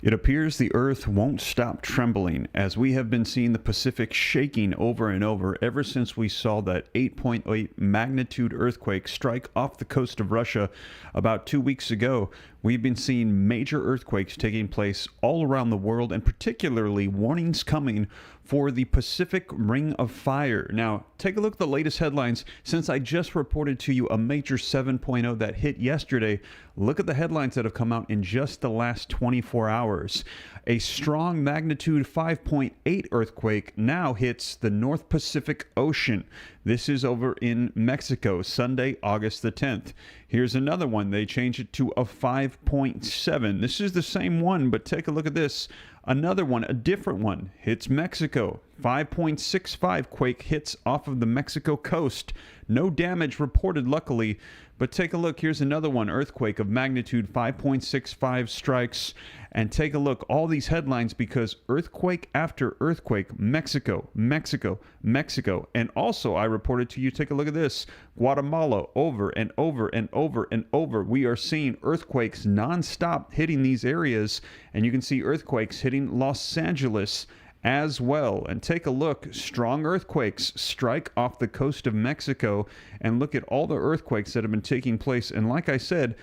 It appears the Earth won't stop trembling as we have been seeing the Pacific shaking over and over ever since we saw that 8.8 magnitude earthquake strike off the coast of Russia about 2 weeks ago. We've been seeing major earthquakes taking place all around the world, and particularly warnings coming for the Pacific Ring of Fire. Now, take a look at the latest headlines. Since I just reported to you a major 7.0 that hit yesterday, look at the headlines that have come out in just the last 24 hours. A strong magnitude 5.8 earthquake now hits the North Pacific Ocean. This is over in Mexico, Sunday, August the 10th. Here's another one. They changed it to a 5.7. This is the same one, but take a look at this. Another one, a different one, hits Mexico. 5.65 quake hits off of the Mexico coast. No damage reported, luckily. But take a look. Here's another one, earthquake of magnitude 5.65 strikes. And take a look, all these headlines, because earthquake after earthquake, Mexico, Mexico, Mexico. And also, I reported to you, take a look at this, Guatemala, over and over and over and over. We are seeing earthquakes nonstop hitting these areas. And you can see earthquakes hitting Los Angeles as well. And take a look, strong earthquakes strike off the coast of Mexico, and look at all the earthquakes that have been taking place. And like I said,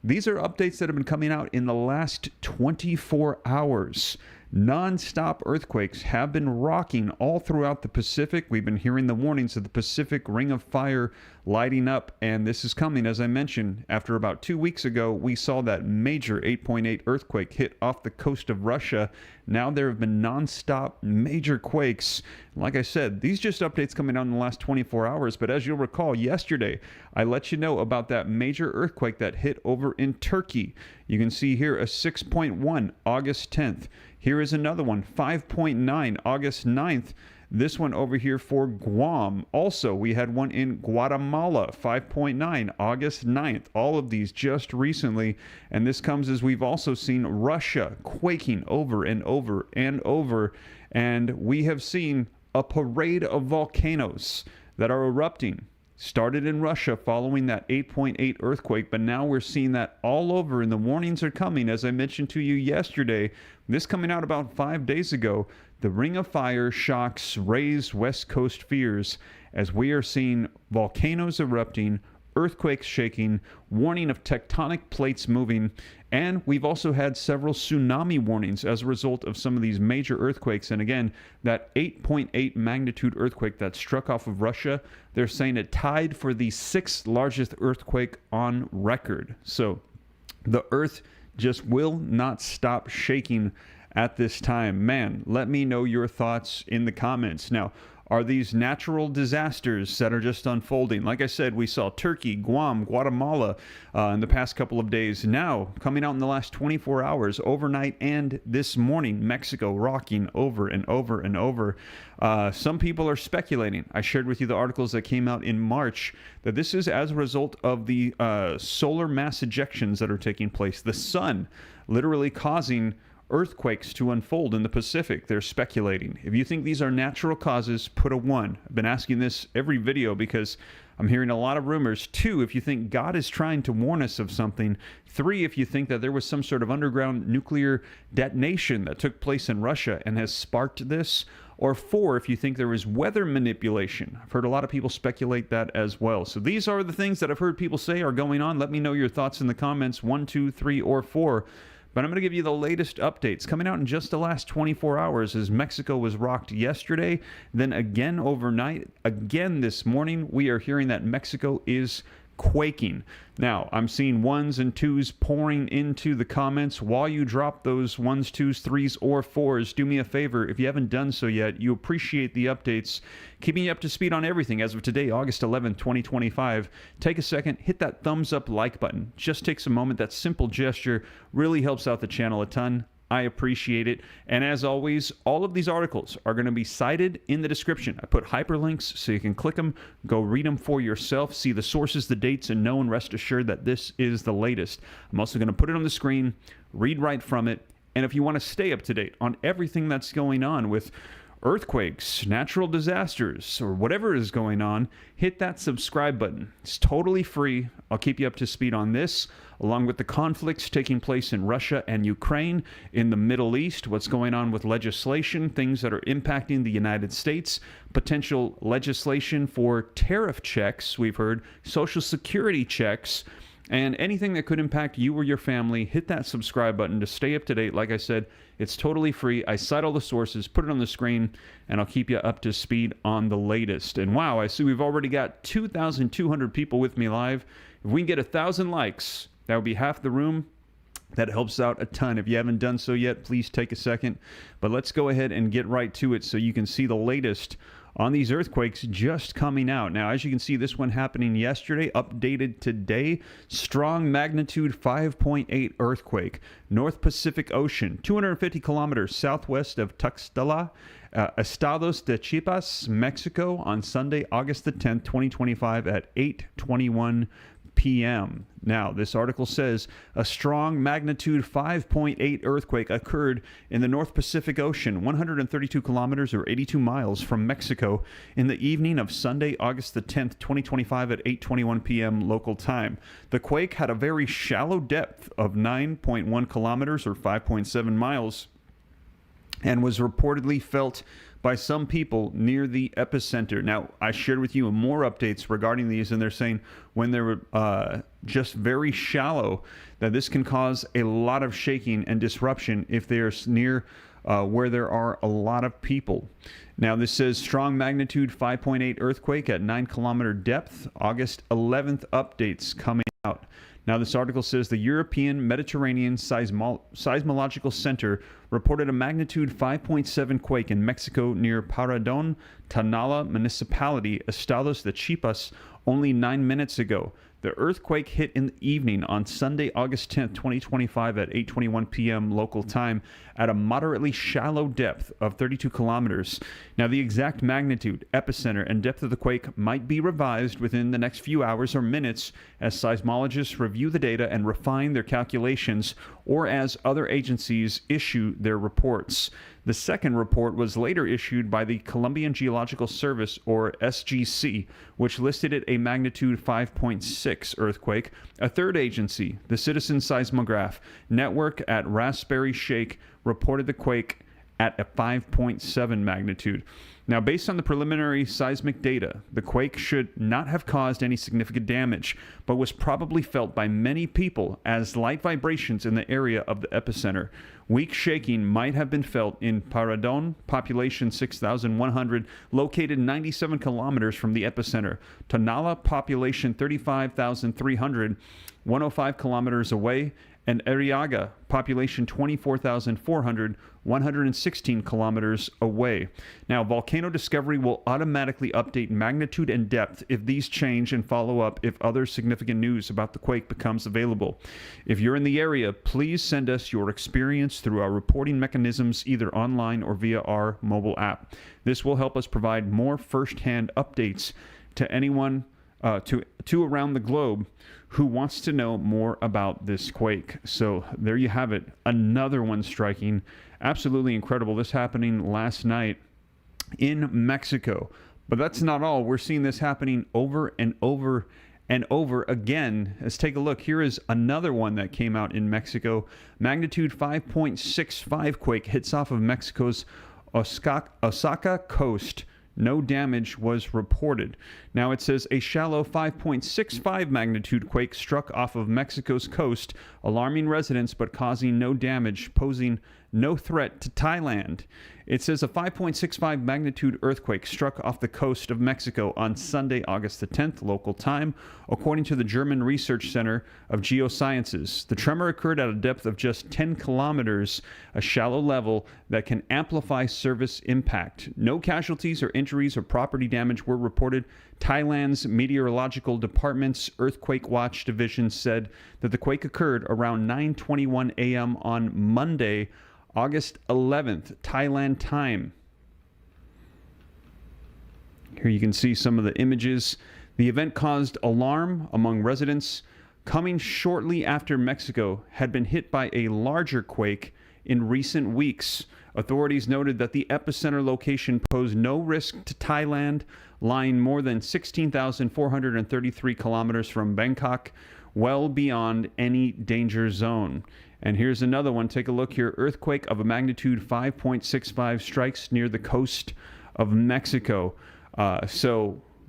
these are updates that have been coming out in the last 24 hours. Non-stop earthquakes have been rocking all throughout the Pacific. We've been hearing the warnings of the Pacific Ring of Fire lighting up, and this is coming, as I mentioned, after about 2 weeks ago, we saw that major 8.8 earthquake hit off the coast of Russia. Now there have been non-stop major quakes. Like I said, these just updates coming out in the last 24 hours, but as you'll recall, yesterday, I let you know about that major earthquake that hit over in Turkey. You can see here a 6.1 August 10th. Here is another one, 5.9 August 9th. This one over here for Guam. Also, we had one in Guatemala, 5.9 August 9th. All of these just recently. And this comes as we've also seen Russia quaking over and over and over. And we have seen a parade of volcanoes that are erupting. Started in Russia following that 8.8 earthquake, but now we're seeing that all over, and the warnings are coming. As I mentioned to you yesterday, this coming out about 5 days ago, the Ring of Fire shocks raise West Coast fears as we are seeing volcanoes erupting, earthquakes shaking, warning of tectonic plates moving, and we've also had several tsunami warnings as a result of some of these major earthquakes. And again, that 8.8 magnitude earthquake that struck off of Russia, they're saying it tied for the 6th largest earthquake on record. So the earth just will not stop shaking at this time. Man, let me know your thoughts in the comments. Now, are these natural disasters that are just unfolding? Like I said, we saw Turkey, Guam, Guatemala in the past couple of days. Now, coming out in the last 24 hours, overnight and this morning, Mexico rocking over and over and over. Some people are speculating. I shared with you the articles that came out in March that this is as a result of the solar mass ejections that are taking place. The sun literally causing earthquakes to unfold in the Pacific. They're speculating. If you think these are natural causes, put a 1. I've been asking this every video because I'm hearing a lot of rumors. 2, if you think God is trying to warn us of something. 3, if you think that there was some sort of underground nuclear detonation that took place in Russia and has sparked this. Or 4, if you think there is weather manipulation. I've heard a lot of people speculate that as well. So these are the things that I've heard people say are going on. Let me know your thoughts in the comments, 1, 2, 3, or 4. But I'm going to give you the latest updates coming out in just the last 24 hours as Mexico was rocked yesterday, then again overnight, again this morning. We are hearing that Mexico is quaking. Now, I'm seeing 1s and 2s pouring into the comments. While you drop those 1s, 2s, 3s, or 4s, do me a favor. If you haven't done so yet, you appreciate the updates, keeping you up to speed on everything as of today, August 11th, 2025. Take a second, hit that thumbs up like button. Just takes a moment. That simple gesture really helps out the channel a ton. I appreciate it. And as always, all of these articles are going to be cited in the description. I put hyperlinks so you can click them, go read them for yourself, see the sources, the dates, and know and rest assured that this is the latest. I'm also going to put it on the screen, read right from it. And if you want to stay up to date on everything that's going on with earthquakes, natural disasters, or whatever is going on, hit that subscribe button. It's totally free. I'll keep you up to speed on this, along with the conflicts taking place in Russia and Ukraine, in the Middle East, what's going on with legislation, things that are impacting the United States, potential legislation for tariff checks, we've heard, Social Security checks, and anything that could impact you or your family. Hit that subscribe button to stay up to date. Like I said, it's totally free. I cite all the sources, put it on the screen, and I'll keep you up to speed on the latest. And wow, I see we've already got 2,200 people with me live. If we can get 1,000 likes, that would be half the room. That helps out a ton. If you haven't done so yet, please take a second. But let's go ahead and get right to it so you can see the latest on these earthquakes just coming out. Now, as you can see, this one happening yesterday, updated today. Strong magnitude 5.8 earthquake, North Pacific Ocean, 250 kilometers southwest of Tuxtla, Estados de Chiapas, Mexico, on Sunday, August the 10th, 2025 at 8:21 p.m. Now, this article says a strong magnitude 5.8 earthquake occurred in the North Pacific Ocean, 132 kilometers or 82 miles from Mexico in the evening of Sunday, August the 10th, 2025 at 8:21 p.m. local time. The quake had a very shallow depth of 9.1 kilometers or 5.7 miles and was reportedly felt by some people near the epicenter. Now, I shared with you more updates regarding these, and they're saying when they're just very shallow, that this can cause a lot of shaking and disruption if they're near where there are a lot of people. Now, this says strong magnitude 5.8 earthquake at 9-kilometer depth, August 11th updates coming out. Now, this article says the European Mediterranean Seismological Center reported a magnitude 5.7 quake in Mexico near Paredon, Tonala Municipality, Estados de Chiapas, only 9 minutes ago. The earthquake hit in the evening on Sunday, August 10th, 2025 at 8:21 p.m. local time at a moderately shallow depth of 32 kilometers. Now, the exact magnitude, epicenter, and depth of the quake might be revised within the next few hours or minutes as seismologists review the data and refine their calculations, or as other agencies issue their reports. The second report was later issued by the Colombian Geological Service, or SGC, which listed it a magnitude 5.6 earthquake. A third agency, the Citizen Seismograph Network at Ras Berry-Sheikh, reported the quake at a 5.7 magnitude. Now, based on the preliminary seismic data, the quake should not have caused any significant damage, but was probably felt by many people as light vibrations in the area of the epicenter. Weak shaking might have been felt in Paredon, population 6,100, located 97 kilometers from the epicenter. Tonala, population 35,300, 105 kilometers away, and Arriaga, population 24,400, 116 kilometers away. Now, Volcano Discovery will automatically update magnitude and depth if these change, and follow up if other significant news about the quake becomes available. If you're in the area, please send us your experience through our reporting mechanisms, either online or via our mobile app. This will help us provide more first-hand updates to anyone to around the globe who wants to know more about this quake. So there you have it, another one striking. Absolutely incredible. This happening last night in Mexico. But that's not all. We're seeing this happening over and over and over again. Let's take a look. Here is another one that came out in Mexico. Magnitude 5.65 quake hits off of Mexico's Osaka coast. No damage was reported. Now, it says a shallow 5.65 magnitude quake struck off of Mexico's coast, alarming residents but causing no damage, posing no threat to Thailand. It says a 5.65 magnitude earthquake struck off the coast of Mexico on Sunday, August the 10th, local time, according to the German Research Center of Geosciences. The tremor occurred at a depth of just 10 kilometers, a shallow level that can amplify service impact. No casualties or injuries or property damage were reported. Thailand's Meteorological Department's Earthquake Watch Division said that the quake occurred around 9:21 a.m. on Monday, August 11th, Thailand time. Here you can see some of the images. The event caused alarm among residents, coming shortly after Mexico had been hit by a larger quake in recent weeks. Authorities noted that the epicenter location posed no risk to Thailand, lying more than 16,433 kilometers from Bangkok, well beyond any danger zone. And here's another one. Take a look here. Earthquake of a magnitude 5.65 strikes near the coast of Mexico.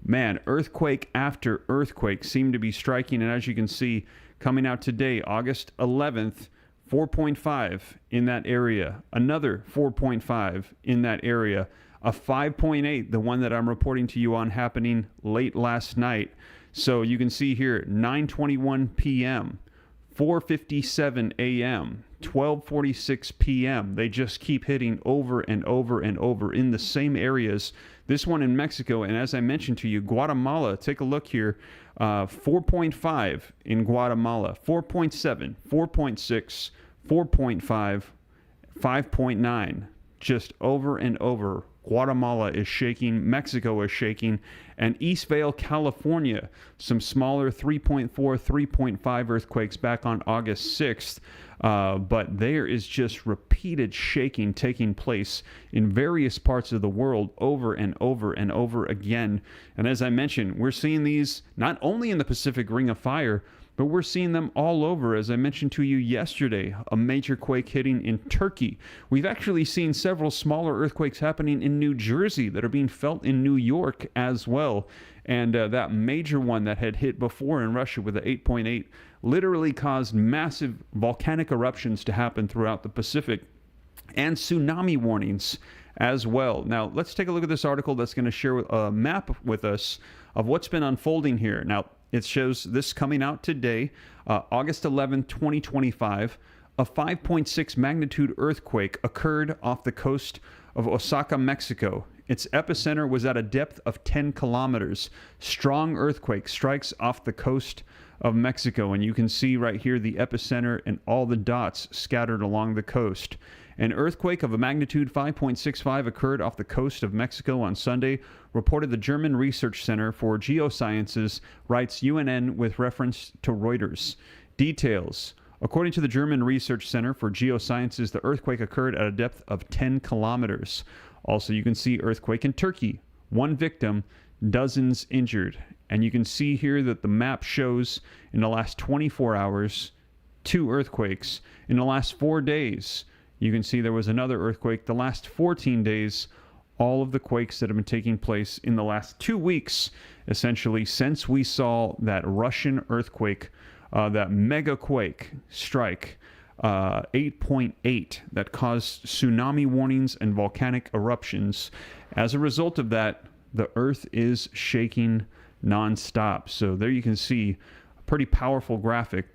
Man, earthquake after earthquake seem to be striking. And as you can see, coming out today, August 11th, 4.5 in that area. Another 4.5 in that area. A 5.8, the one that I'm reporting to you on, happening late last night. So you can see here, 9:21 p.m., 4:57 a.m., 12:46 p.m. They just keep hitting over and over and over in the same areas. This one in Mexico, and as I mentioned to you, Guatemala, take a look here, 4.5 in Guatemala, 4.7, 4.6, 4.5, 5.9, just over and over. Guatemala is shaking, Mexico is shaking, and East Vale, California, some smaller 3.4, 3.5 earthquakes back on August 6th, but there is just repeated shaking taking place in various parts of the world over and over and over again. And as I mentioned, we're seeing these not only in the Pacific Ring of Fire, but we're seeing them all over. As I mentioned to you yesterday, a major quake hitting in Turkey. We've actually seen several smaller earthquakes happening in New Jersey that are being felt in New York as well. And that major one that had hit before in Russia with an 8.8 literally caused massive volcanic eruptions to happen throughout the Pacific, and tsunami warnings as well. Now, let's take a look at this article that's going to share a map with us of what's been unfolding here. Now, it shows this coming out today, August 11, 2025. A 5.6 magnitude earthquake occurred off the coast of Osaka, Mexico. Its epicenter was at a depth of 10 kilometers. Strong earthquake strikes off the coast of Mexico, and you can see right here the epicenter and all the dots scattered along the coast. An earthquake of a magnitude 5.65 occurred off the coast of Mexico on Sunday, reported the German Research Center for Geosciences, writes UNN with reference to Reuters. Details. According to the German Research Center for Geosciences, the earthquake occurred at a depth of 10 kilometers. Also, you can see earthquake in Turkey. 1 victim, dozens injured. And you can see here that the map shows in the last 24 hours, 2 earthquakes. In the last 4 days, you can see there was another earthquake. The last 14 days, all of the quakes that have been taking place in the last 2 weeks, essentially, since we saw that Russian earthquake, that mega quake strike, 8.8, that caused tsunami warnings and volcanic eruptions. As a result of that, the earth is shaking nonstop. So there you can see a pretty powerful graphic.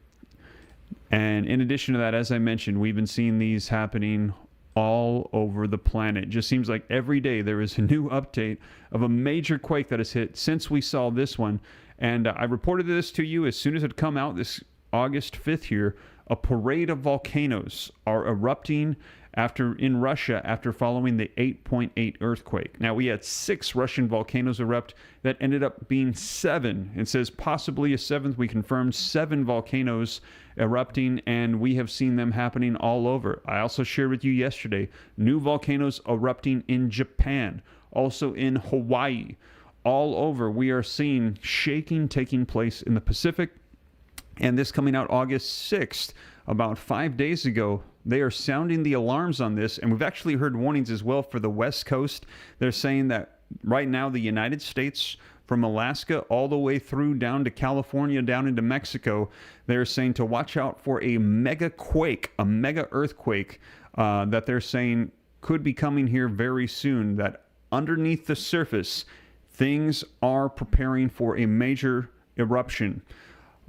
And in addition to that, as I mentioned, we've been seeing these happening all over the planet. It just seems like every day there is a new update of a major quake that has hit since we saw this one. And I reported this to you as soon as it had come out this August 5th here. A parade of volcanoes are erupting in Russia after following the 8.8 earthquake. Now, we had 6 Russian volcanoes erupt that ended up being 7. It says possibly a 7th. We confirmed 7 volcanoes erupting, and we have seen them happening all over. I also shared with you yesterday new volcanoes erupting in Japan, also in Hawaii. All over, we are seeing shaking taking place in the Pacific. And this coming out August 6th, about 5 days ago, they are sounding the alarms on this. And we've actually heard warnings as well for the West Coast. They're saying that right now the United States, from Alaska all the way through down to California, down into Mexico, they're saying to watch out for a mega quake, a mega earthquake that they're saying could be coming here very soon, that underneath the surface, things are preparing for a major eruption.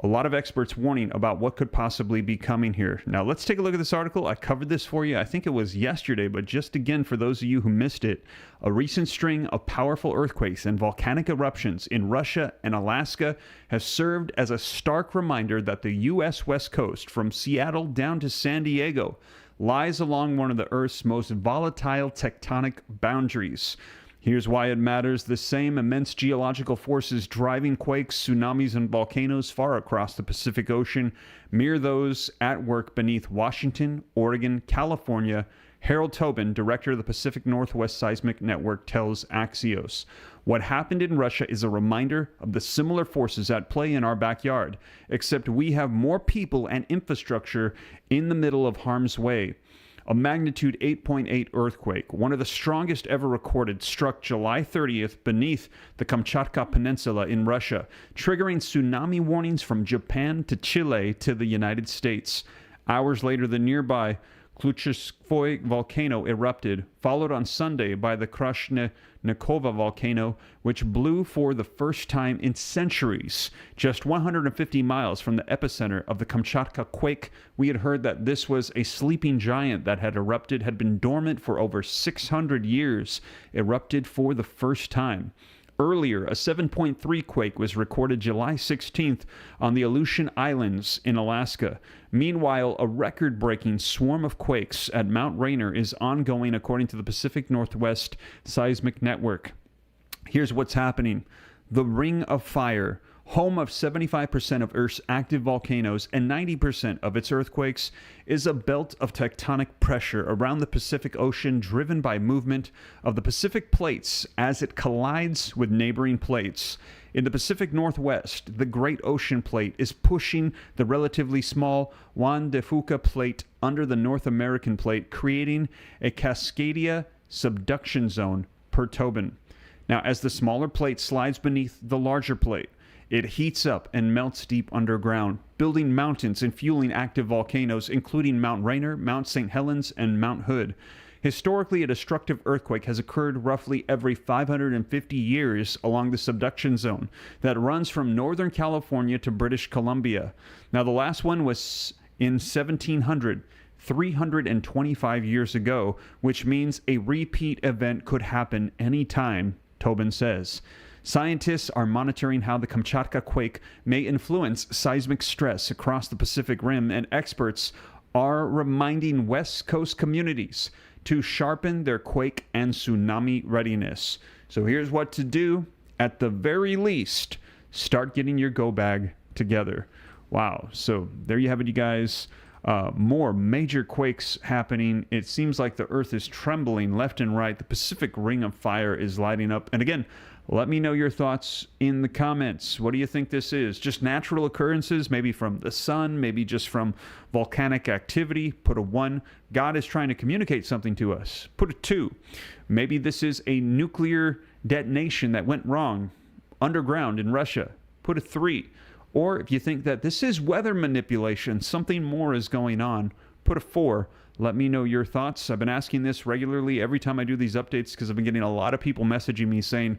A lot of experts warning about what could possibly be coming here. Now, let's take a look at this article. I covered this for you. I think it was yesterday, but just again, for those of you who missed it, a recent string of powerful earthquakes and volcanic eruptions in Russia and Alaska has served as a stark reminder that the U.S. West Coast, from Seattle down to San Diego, lies along one of the Earth's most volatile tectonic boundaries. Here's why it matters. The same immense geological forces driving quakes, tsunamis, and volcanoes far across the Pacific Ocean mirror those at work beneath Washington, Oregon, California. Harold Tobin, director of the Pacific Northwest Seismic Network, tells Axios, "What happened in Russia is a reminder of the similar forces at play in our backyard, except we have more people and infrastructure in the middle of harm's way." A magnitude 8.8 earthquake, one of the strongest ever recorded, struck July 30th beneath the Kamchatka Peninsula in Russia, triggering tsunami warnings from Japan to Chile to the United States. Hours later, the nearby Kluchskoye volcano erupted, followed on Sunday by the Krashenikova volcano, which blew for the first time in centuries. Just 150 miles from the epicenter of the Kamchatka quake, we had heard that this was a sleeping giant that had erupted, had been dormant for over 600 years, erupted for the first time. Earlier, a 7.3 quake was recorded July 16th on the Aleutian Islands in Alaska. Meanwhile, a record-breaking swarm of quakes at Mount Rainier is ongoing according to the Pacific Northwest Seismic Network. Here's what's happening. The Ring of Fire, home of 75% of Earth's active volcanoes and 90% of its earthquakes, is a belt of tectonic pressure around the Pacific Ocean driven by movement of the Pacific plates as it collides with neighboring plates. In the Pacific Northwest, the Great Ocean Plate is pushing the relatively small Juan de Fuca Plate under the North American Plate, creating a Cascadia subduction zone per Tobin. Now, as the smaller plate slides beneath the larger plate, it heats up and melts deep underground, building mountains and fueling active volcanoes, including Mount Rainier, Mount St. Helens, and Mount Hood. Historically, a destructive earthquake has occurred roughly every 550 years along the subduction zone that runs from Northern California to British Columbia. Now, the last one was in 1700. 325 years ago, which means a repeat event could happen anytime, Tobin says. Scientists are monitoring how the Kamchatka quake may influence seismic stress across the Pacific Rim, and experts are reminding West Coast communities to sharpen their quake and tsunami readiness. So here's what to do. At the very least, start getting your go bag together. Wow. So there you have it, you guys. More major quakes happening. It seems like the earth is trembling left and right. The Pacific Ring of Fire is lighting up. And again, let me know your thoughts in the comments. What do you think this is? Just natural occurrences, maybe from the sun, maybe just from volcanic activity? Put a 1. God is trying to communicate something to us. Put a 2. Maybe this is a nuclear detonation that went wrong underground in Russia. Put a 3. Or if you think that this is weather manipulation, something more is going on, put a 4. Let me know your thoughts. I've been asking this regularly every time I do these updates because I've been getting a lot of people messaging me saying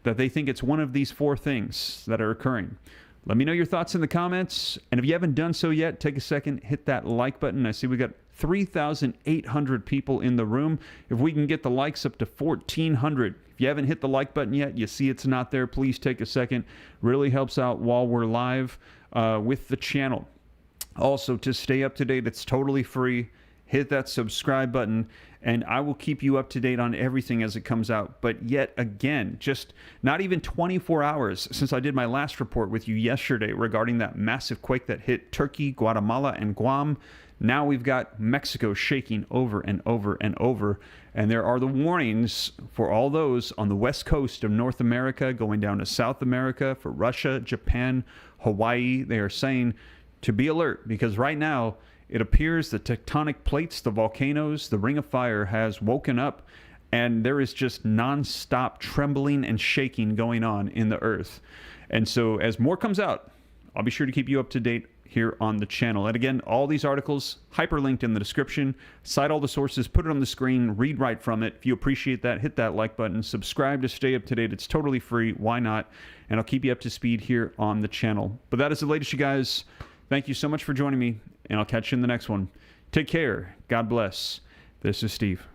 that they think it's one of these 4 things that are occurring. Let me know your thoughts in the comments. And if you haven't done so yet, take a second, hit that like button. I see we got 3,800 people in the room. If we can get the likes up to 1,400. If you haven't hit the like button yet, you see it's not there, please take a second. Really helps out while we're live with the channel. Also, to stay up to date, it's totally free. Hit that subscribe button, and I will keep you up to date on everything as it comes out. But yet again, just not even 24 hours since I did my last report with you yesterday regarding that massive quake that hit Turkey, Guatemala, and Guam. Now we've got Mexico shaking over and over and over. And there are the warnings for all those on the west coast of North America going down to South America, for Russia, Japan, Hawaii. They are saying to be alert because right now it appears the tectonic plates, the volcanoes, the Ring of Fire has woken up, and there is just nonstop trembling and shaking going on in the earth. And so as more comes out, I'll be sure to keep you up to date here on the channel. And again, all these articles hyperlinked in the description. Cite all the sources, put it on the screen, read right from it. If you appreciate that, hit that like button, subscribe to stay up to date. It's totally free. Why not? And I'll keep you up to speed here on the channel. But that is the latest, you guys. Thank you so much for joining me, and I'll catch you in the next one. Take care. God bless. This is Steve.